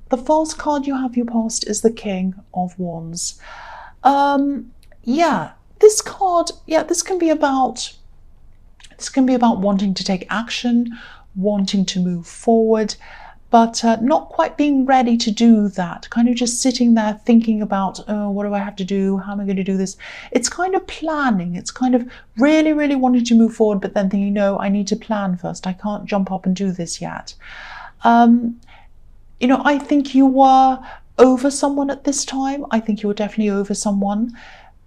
The first card you have for your past is the King of Wands. Yeah, this card, this can be about wanting to take action, wanting to move forward, but not quite being ready to do that. Kind of just sitting there thinking about, oh, what do I have to do? How am I going to do this? It's kind of planning. It's kind of really, really wanting to move forward, but then thinking, no, I need to plan first. I can't jump up and do this yet. I think you were over someone at this time. I think you were definitely over someone,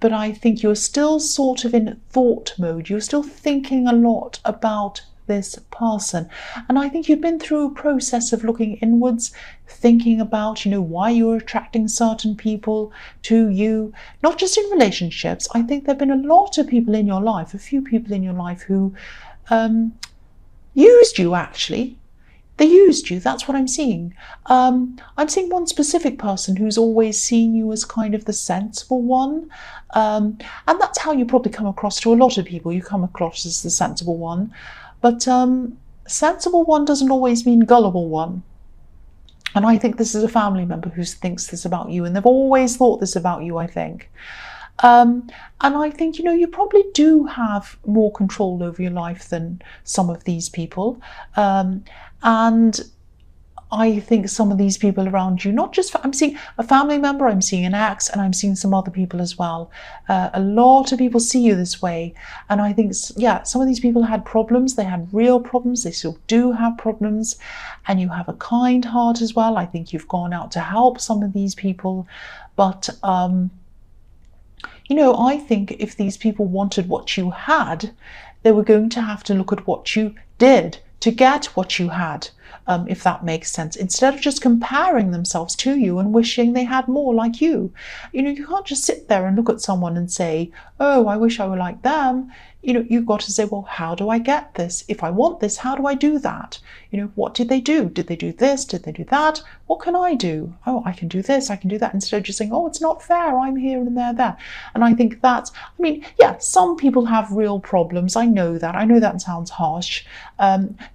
but I think you're still sort of in thought mode. You're still thinking a lot about this person. And I think you've been through a process of looking inwards, thinking about, why you're attracting certain people to you, not just in relationships. I think there have been a lot of people in your life, a few people in your life who used you, actually. They used you. That's what I'm seeing. I'm seeing one specific person who's always seen you as kind of the sensible one. And that's how you probably come across to a lot of people. You come across as the sensible one. But sensible one doesn't always mean gullible one. And I think this is a family member who thinks this about you. And they've always thought this about you, I think. And I think, you probably do have more control over your life than some of these people. And I think some of these people around you, not just, I'm seeing a family member, I'm seeing an ex, and I'm seeing some other people as well. A lot of people see you this way. And I think, some of these people had problems. They had real problems. They still do have problems. And you have a kind heart as well. I think you've gone out to help some of these people. But, I think if these people wanted what you had, they were going to have to look at what you did to get what you had, if that makes sense, instead of just comparing themselves to you and wishing they had more like you. You can't just sit there and look at someone and say, oh, I wish I were like them. You've got to say, well, how do I get this? If I want this, how do I do that? What did they do? Did they do this? Did they do that? What can I do? Oh, I can do this, I can do that, instead of just saying, oh, it's not fair, I'm here and they're there. And I think that's, some people have real problems. I know that sounds harsh.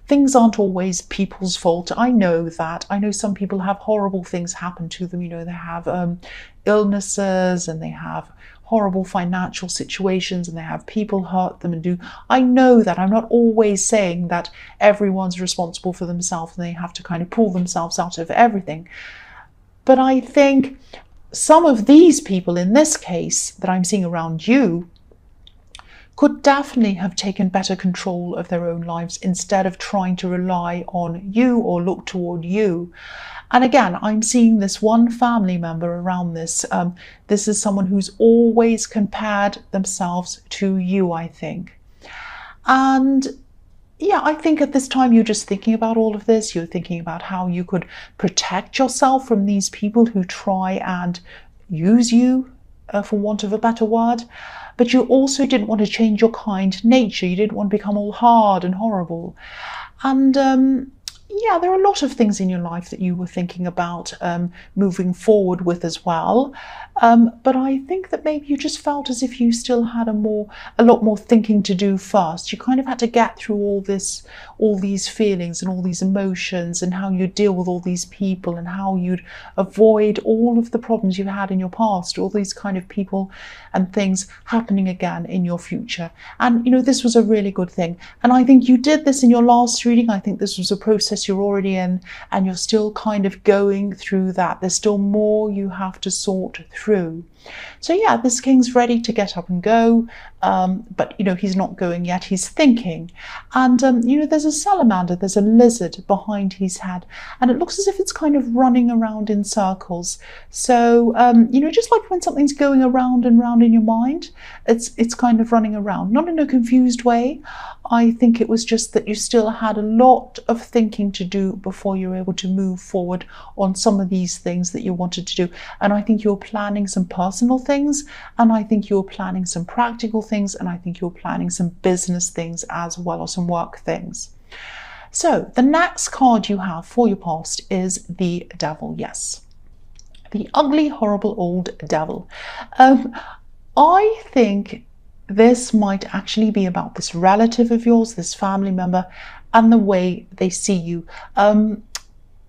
Things aren't always people's fault. I know that. I know some people have horrible things happen to them. They have illnesses, and they have horrible financial situations, and they have people hurt them I know that. I'm not always saying that everyone's responsible for themselves and they have to kind of pull themselves out of everything. But I think some of these people in this case that I'm seeing around you could definitely have taken better control of their own lives instead of trying to rely on you or look toward you. And again, I'm seeing this one family member around this. This is someone who's always compared themselves to you, I think. And I think at this time you're just thinking about all of this. You're thinking about how you could protect yourself from these people who try and use you, for want of a better word. But you also didn't want to change your kind nature. You didn't want to become all hard and horrible. And there are a lot of things in your life that you were thinking about moving forward with as well. But I think that maybe you just felt as if you still had a lot more thinking to do first. You kind of had to get through all these feelings and all these emotions, and how you deal with all these people, and how you'd avoid all of the problems you had in your past, all these kind of people and things happening again in your future. And this was a really good thing. And I think you did this in your last reading. I think this was a process you're already in, and you're still kind of going through that. There's still more you have to sort through. So this king's ready to get up and go, but he's not going yet. He's thinking. And there's a salamander, there's a lizard behind his head, and it looks as if it's kind of running around in circles. So just like when something's going around and round in your mind, it's kind of running around, not in a confused way. I think it was just that you still had a lot of thinking to do before you were able to move forward on some of these things that you wanted to do. And I think you're planning some personal things, and I think you're planning some practical things, and I think you're planning some business things as well, or some work things. So the next card you have for your past is the Devil. Yes, the ugly, horrible old devil. I think this might actually be about this relative of yours, this family member, and the way they see you.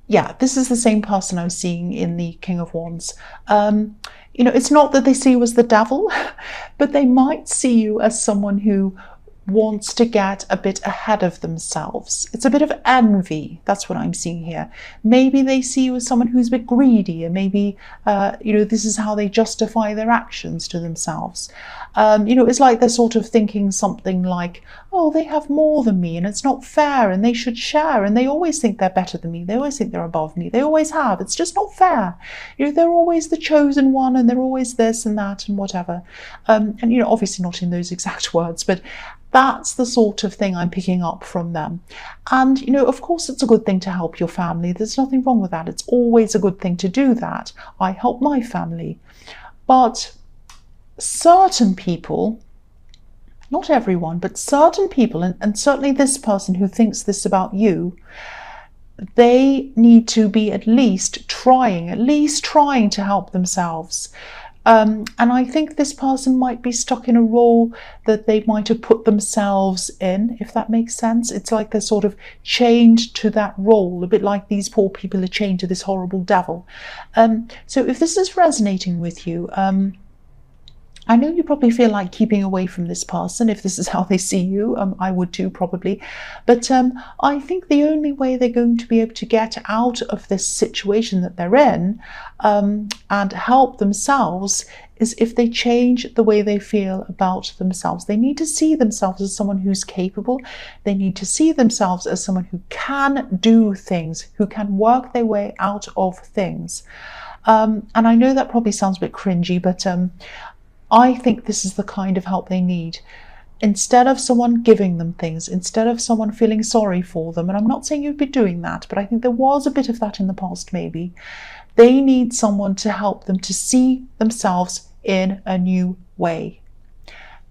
yeah, this is the same person I was seeing in the King of Wands. You know, it's not that they see you as the devil, but they might see you as someone who wants to get a bit ahead of themselves. It's a bit of envy. That's what I'm seeing here. Maybe they see you as someone who's a bit greedy, and maybe, you know, this is how they justify their actions to themselves. You know, it's like they're sort of thinking something like, oh, they have more than me and it's not fair and they should share, and they always think they're better than me. They always think they're above me. They always have. It's just not fair. You know, they're always the chosen one and they're always this and that and whatever. And, you know, obviously not in those exact words, but that's the sort of thing I'm picking up from them. And, you know, of course, it's a good thing to help your family. There's nothing wrong with that. It's always a good thing to do that. I help my family. But certain people, not everyone, but certain people, and certainly this person who thinks this about you, they need to be at least trying to help themselves. And I think this person might be stuck in a role that they might have put themselves in, if that makes sense. It's like they're sort of chained to that role, a bit like these poor people are chained to this horrible devil. So if this is resonating with you, I know you probably feel like keeping away from this person if this is how they see you. I would too, probably. But I think the only way they're going to be able to get out of this situation that they're in and help themselves is if they change the way they feel about themselves. They need to see themselves as someone who's capable. They need to see themselves as someone who can do things, who can work their way out of things. And I know that probably sounds a bit cringy, but I think this is the kind of help they need. Instead of someone giving them things, instead of someone feeling sorry for them, and I'm not saying you'd be doing that, but I think there was a bit of that in the past maybe, they need someone to help them to see themselves in a new way.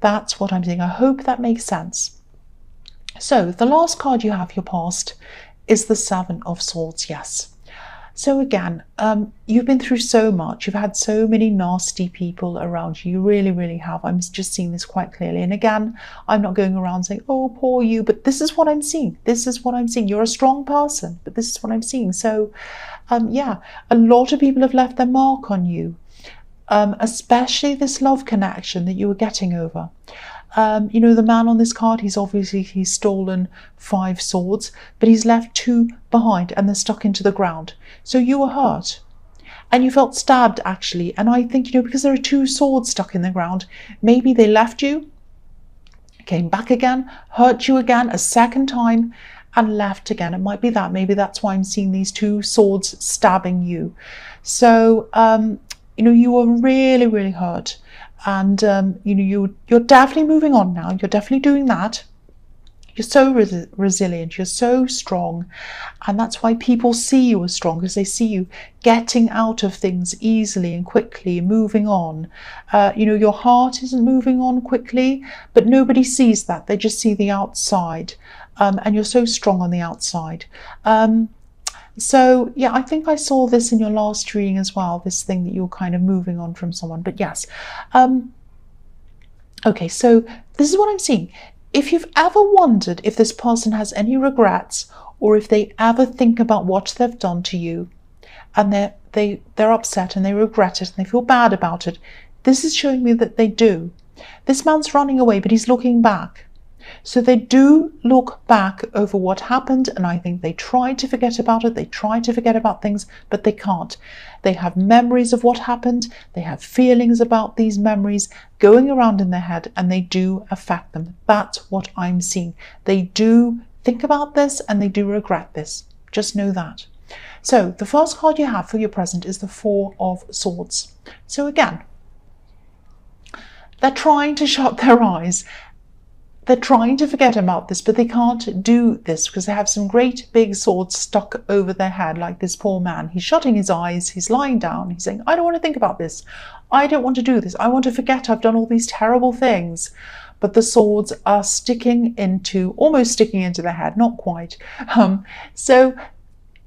That's what I'm saying. I hope that makes sense. So the last card you have, your past, is the Seven of Swords. Yes. So again, you've been through so much. You've had so many nasty people around you. You really, really have. I'm just seeing this quite clearly. And again, I'm not going around saying, oh, poor you, but this is what I'm seeing. This is what I'm seeing. You're a strong person, but this is what I'm seeing. So yeah, a lot of people have left their mark on you, especially this love connection that you were getting over. You know, the man on this card, he's stolen 5 swords, but he's left 2 behind and they're stuck into the ground. So you were hurt and you felt stabbed actually. And I think, you know, because there are 2 swords stuck in the ground, maybe they left you, came back again, hurt you again a second time and left again. It might be that. Maybe that's why I'm seeing these 2 swords stabbing you. So, you know, you were really, really hurt. And, you know, you're definitely moving on now. You're definitely doing that. You're so resilient. You're so strong. And that's why people see you as strong, because they see you getting out of things easily and quickly, moving on. You know, your heart isn't moving on quickly, but nobody sees that. They just see the outside. And you're so strong on the outside. So yeah, I think I saw this in your last reading as well, this thing that you're kind of moving on from someone. But yes, okay, so this is what I'm seeing. If you've ever wondered if this person has any regrets, or if they ever think about what they've done to you and they're upset and they regret it and they feel bad about it, this is showing me that they do. This man's running away, but he's looking back. So they do look back over what happened, and I think they try to forget about it. They try to forget about things, but they can't. They have memories of what happened. They have feelings about these memories going around in their head, and they do affect them. That's what I'm seeing. They do think about this and they do regret this. Just know that. So the first card you have for your present is the 4 of Swords. So again, they're trying to shut their eyes. They're trying to forget about this, but they can't do this because they have some great big swords stuck over their head, like this poor man. He's shutting his eyes, he's lying down, he's saying, I don't want to think about this. I don't want to do this. I want to forget I've done all these terrible things. But the swords are almost sticking into their head, not quite. So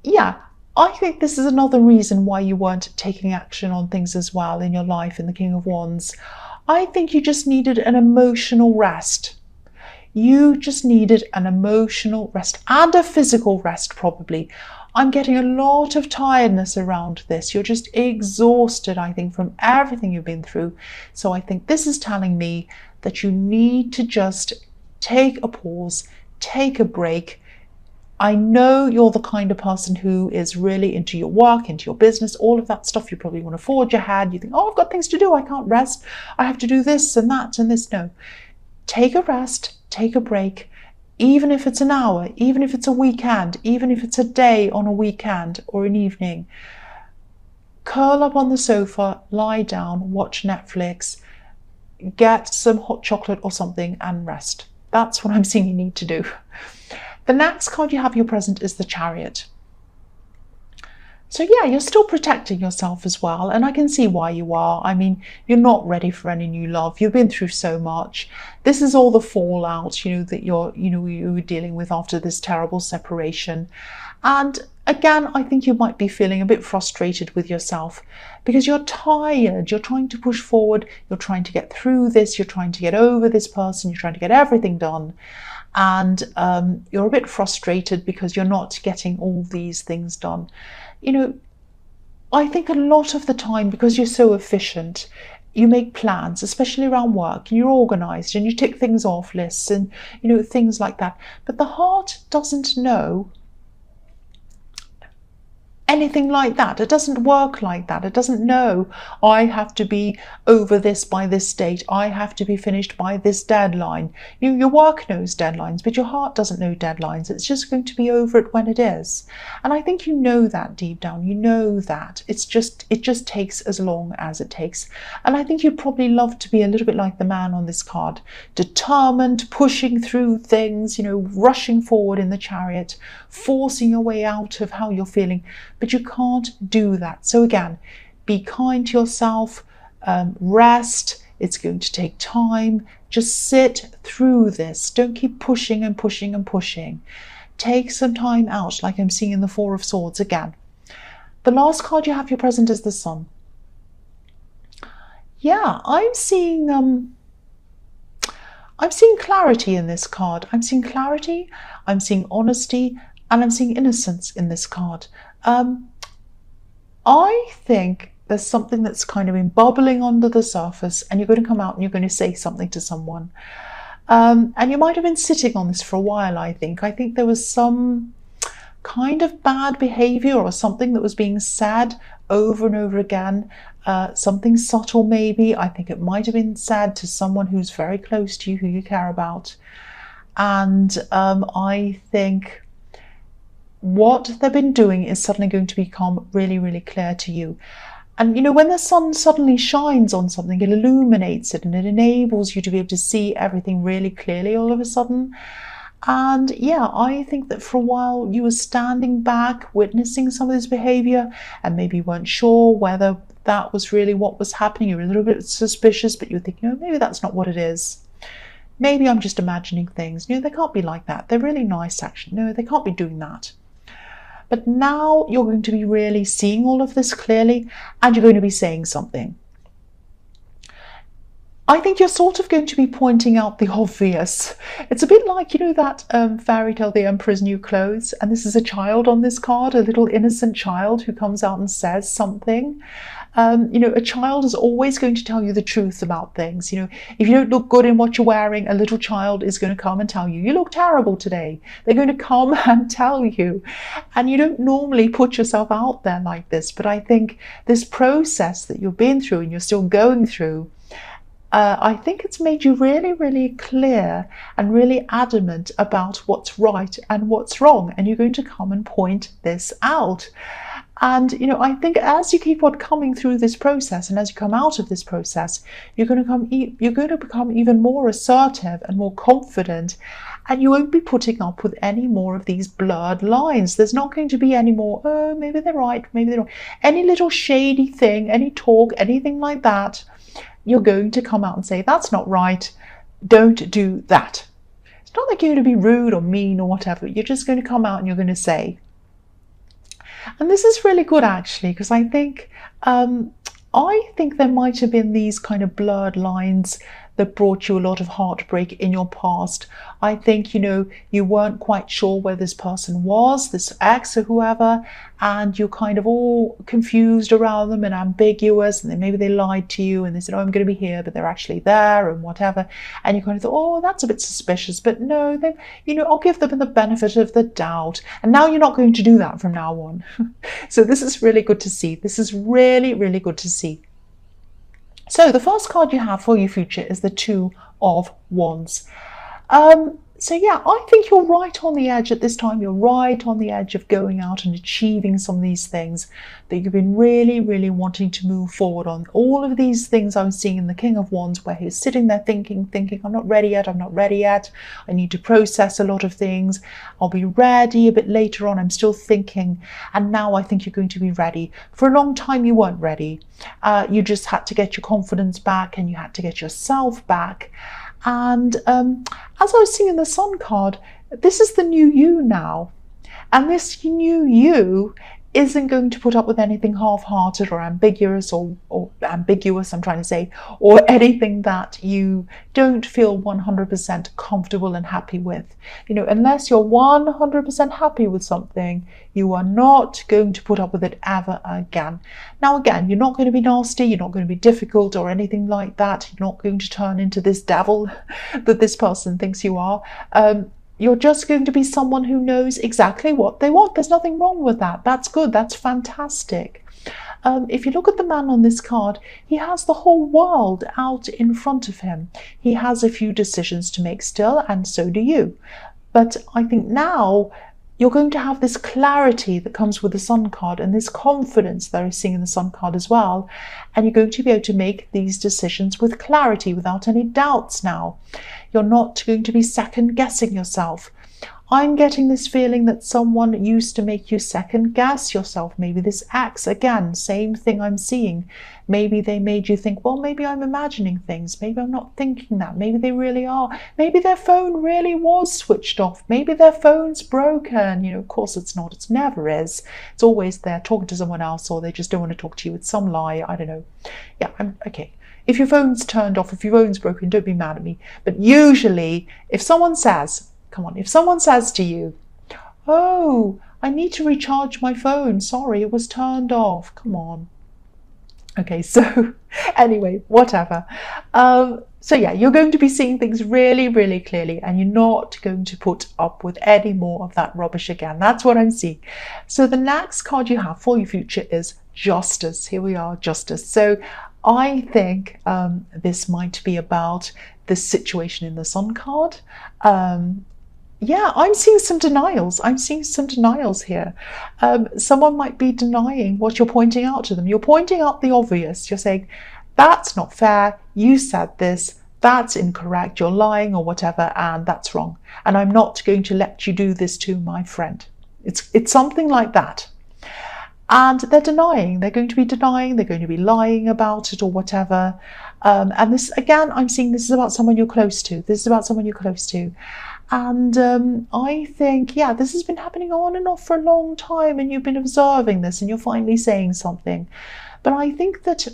yeah, I think this is another reason why you weren't taking action on things as well in your life in the King of Wands. I think you just needed an emotional rest. You just needed an emotional rest and a physical rest, probably. I'm getting a lot of tiredness around this. You're just exhausted, I think, from everything you've been through. So I think this is telling me that you need to just take a pause, take a break. I know you're the kind of person who is really into your work, into your business, all of that stuff. You probably want to forge ahead. You think, oh, I've got things to do. I can't rest. I have to do this and that and this. No, take a rest, take a break, even if it's an hour, even if it's a weekend, even if it's a day on a weekend or an evening. Curl up on the sofa, lie down, watch Netflix, get some hot chocolate or something and rest. That's what I'm seeing you need to do. The next card you have your present is the Chariot. So yeah, you're still protecting yourself as well, and I can see why you are. I mean, you're not ready for any new love. You've been through so much. This is all the fallout, that you were dealing with after this terrible separation. And again, I think you might be feeling a bit frustrated with yourself because you're tired. You're trying to push forward. You're trying to get through this. You're trying to get over this person. You're trying to get everything done. And you're a bit frustrated because you're not getting all these things done. I think a lot of the time, because you're so efficient, you make plans, especially around work, and you're organized and you tick things off lists and, things like that. But the heart doesn't know anything like that. It doesn't work like that. It doesn't know, I have to be over this by this date. I have to be finished by this deadline. Your work knows deadlines, but your heart doesn't know deadlines. It's just going to be over it when it is. And I think you know that deep down. You know that. It just takes as long as it takes. And I think you'd probably love to be a little bit like the man on this card, determined, pushing through things, rushing forward in the Chariot, forcing your way out of how you're feeling. But you can't do that. So again, be kind to yourself, rest. It's going to take time. Just sit through this. Don't keep pushing and pushing and pushing. Take some time out, like I'm seeing in the Four of Swords again. The last card you have your present is the Sun. Yeah, I'm seeing clarity in this card. I'm seeing clarity, I'm seeing honesty, and I'm seeing innocence in this card. I think there's something that's kind of been bubbling under the surface, and you're going to come out and you're going to say something to someone. And you might have been sitting on this for a while, I think. I think there was some kind of bad behavior or something that was being said over and over again. Something subtle maybe. I think it might have been said to someone who's very close to you, who you care about. And I think what they've been doing is suddenly going to become really, really clear to you. And when the sun suddenly shines on something, it illuminates it and it enables you to be able to see everything really clearly all of a sudden. And yeah, I think that for a while you were standing back, witnessing some of this behavior, and maybe weren't sure whether that was really what was happening. You were a little bit suspicious, but you were thinking, maybe that's not what it is. Maybe I'm just imagining things. They can't be like that. They're really nice, actually. No, they can't be doing that. But now you're going to be really seeing all of this clearly, and you're going to be saying something. I think you're sort of going to be pointing out the obvious. It's a bit like, that fairy tale, The Emperor's New Clothes, and this is a child on this card, a little innocent child who comes out and says something. A child is always going to tell you the truth about things. If you don't look good in what you're wearing, a little child is going to come and tell you, you look terrible today. They're going to come and tell you. And you don't normally put yourself out there like this. But I think this process that you've been through and you're still going through, I think it's made you really, really clear and really adamant about what's right and what's wrong. And you're going to come and point this out. And, I think as you keep on coming through this process and as you come out of this process, you're going to become even more assertive and more confident, and you won't be putting up with any more of these blurred lines. There's not going to be any more, oh, maybe they're right, maybe they're wrong. Any little shady thing, any talk, anything like that, you're going to come out and say, that's not right, don't do that. It's not like you're going to be rude or mean or whatever. You're just going to come out and you're going to say. And this is really good, actually, because I think there might have been these kind of blurred lines that brought you a lot of heartbreak in your past. I think, you know, you weren't quite sure where this person was, this ex or whoever, and you're kind of all confused around them and ambiguous, and then maybe they lied to you and they said, oh, I'm going to be here, but they're actually there and whatever. And you kind of thought, oh, that's a bit suspicious, but no, they, you know, I'll give them the benefit of the doubt. And now you're not going to do that from now on. So this is really good to see. This is really, really good to see. So the first card you have for your future is the Two of Wands. So yeah, I think you're right on the edge at this time. You're right on the edge of going out and achieving some of these things that you've been really, really wanting to move forward on. All of these things I'm seeing in the King of Wands, where he's sitting there thinking, I'm not ready yet, I'm not ready yet. I need to process a lot of things. I'll be ready a bit later on. I'm still thinking. And now I think you're going to be ready. For a long time, you weren't ready. You just had to get your confidence back and you had to get yourself back. And as I was seeing in the Sun card, this is the new you now. And this new you isn't going to put up with anything half-hearted or ambiguous or ambiguous, I'm trying to say, or anything that you don't feel 100% comfortable and happy with. You know, unless you're 100% happy with something, you are not going to put up with it ever again. Now, again, you're not going to be nasty, you're not going to be difficult or anything like that. You're not going to turn into this devil that this person thinks you are. You're just going to be someone who knows exactly what they want. There's nothing wrong with that. That's good. That's fantastic. If you look at the man on this card, he has the whole world out in front of him. He has a few decisions to make still, and so do you. But I think now you're going to have this clarity that comes with the Sun card and this confidence that I'm seeing in the Sun card as well. And you're going to be able to make these decisions with clarity, without any doubts now. You're not going to be second guessing yourself. I'm getting this feeling that someone used to make you second guess yourself. Maybe this ex, again, same thing I'm seeing. Maybe they made you think, well, maybe I'm imagining things. Maybe I'm not thinking that. Maybe they really are. Maybe their phone really was switched off. Maybe their phone's broken. You know, of course it's not. It never is. It's always there talking to someone else, or they just don't want to talk to you. It's some lie. I don't know. Yeah, okay. If your phone's turned off, if your phone's broken, don't be mad at me. But usually, if someone says, come on, if someone says to you, oh, I need to recharge my phone. Sorry, it was turned off. Come on. Okay, so anyway, whatever. So yeah, you're going to be seeing things really, really clearly, and you're not going to put up with any more of that rubbish again. That's what I'm seeing. So the next card you have for your future is Justice. Here we are, Justice. So I think this might be about the situation in the Sun card. Yeah, I'm seeing some denials. I'm seeing some denials here. Someone might be denying what you're pointing out to them. You're pointing out the obvious. You're saying, that's not fair. You said this. That's incorrect. You're lying or whatever, and that's wrong. And I'm not going to let you do this to my friend. It's something like that. And they're denying. They're going to be denying. They're going to be lying about it or whatever. And this, again, I'm seeing this is about someone you're close to. This is about someone you're close to. And I think, yeah, this has been happening on and off for a long time, and you've been observing this and you're finally saying something. But I think that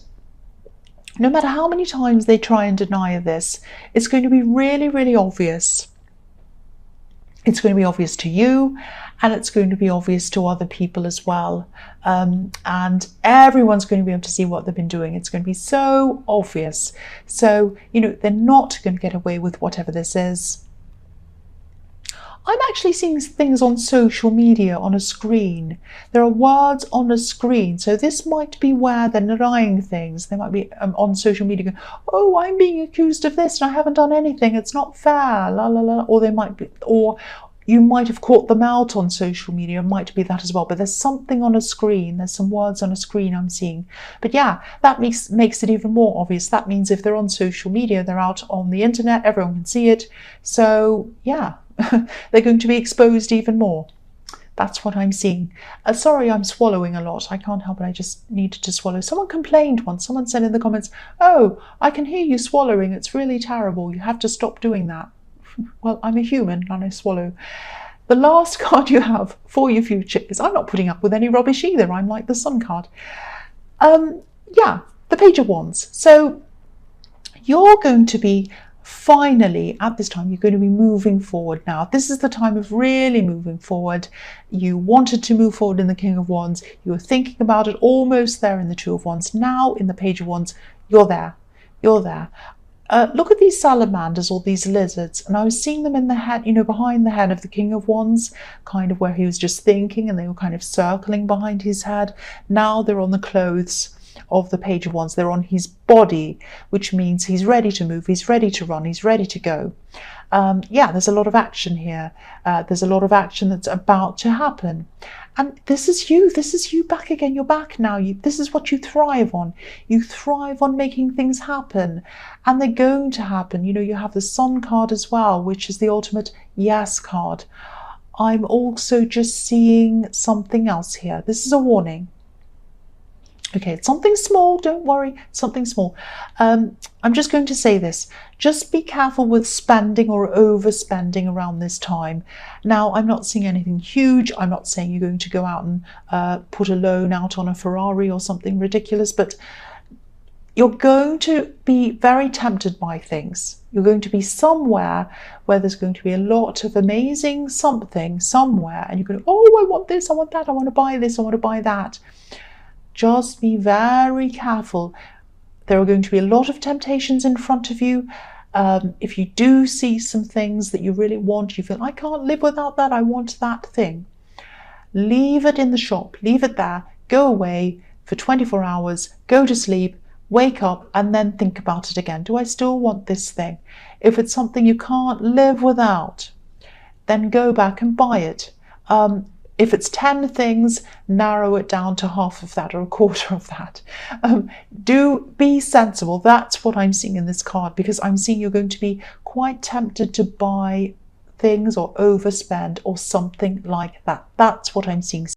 no matter how many times they try and deny this, it's going to be really, really obvious. It's going to be obvious to you, and it's going to be obvious to other people as well. And everyone's going to be able to see what they've been doing. It's going to be so obvious. So, you know, they're not going to get away with whatever this is. I'm actually seeing things on social media on a screen. There are words on a screen. So this might be where they're denying things. They might be on social media going, oh, I'm being accused of this and I haven't done anything. It's not fair, la, la, la. Or they might be, or you might have caught them out on social media. It might be that as well. But there's something on a screen. There's some words on a screen I'm seeing. But yeah, that makes it even more obvious. That means if they're on social media, they're out on the internet, everyone can see it. So yeah. They're going to be exposed even more. That's what I'm seeing. Sorry, I'm swallowing a lot. I can't help it. I just needed to swallow. Someone complained once. Someone said in the comments, oh, I can hear you swallowing. It's really terrible. You have to stop doing that. Well, I'm a human and I swallow. The last card you have for your future is, I'm not putting up with any rubbish either. I'm like the Sun card. Yeah, the Page of Wands. So you're going to be finally, at this time, you're going to be moving forward now. This is the time of really moving forward. You wanted to move forward in the King of Wands. You were thinking about it, almost there in the Two of Wands. Now in the Page of Wands, you're there. You're there. Look at these salamanders or these lizards, and I was seeing them in the head, behind the head of the King of Wands, kind of where he was just thinking, and they were kind of circling behind his head. Now they're on the clothes of the Page of Wands. They're on his body, which means he's ready to move, he's ready to run, he's ready to go. Yeah, there's a lot of action here. There's a lot of action that's about to happen. And this is you back again. You're back now. This is what you thrive on. You thrive on making things happen, and they're going to happen. You have the Sun card as well, which is the ultimate yes card. I'm also just seeing something else here. This is a warning. Okay, it's something small, don't worry, something small. I'm just going to say this. Just be careful with spending or overspending around this time. Now, I'm not seeing anything huge. I'm not saying you're going to go out and put a loan out on a Ferrari or something ridiculous, but you're going to be very tempted by things. You're going to be somewhere where there's going to be a lot of amazing something somewhere, and you're going to, oh, I want this, I want that, I want to buy this, I want to buy that. Just be very careful. There are going to be a lot of temptations in front of you. If you do see some things that you really want, you feel, I can't live without that, I want that thing. Leave it in the shop, leave it there, go away for 24 hours, go to sleep, wake up, and then think about it again. Do I still want this thing? If it's something you can't live without, then go back and buy it. If it's 10 things, narrow it down to half of that or a quarter of that. Do be sensible. That's what I'm seeing in this card, because I'm seeing you're going to be quite tempted to buy things or overspend or something like that. That's what I'm seeing.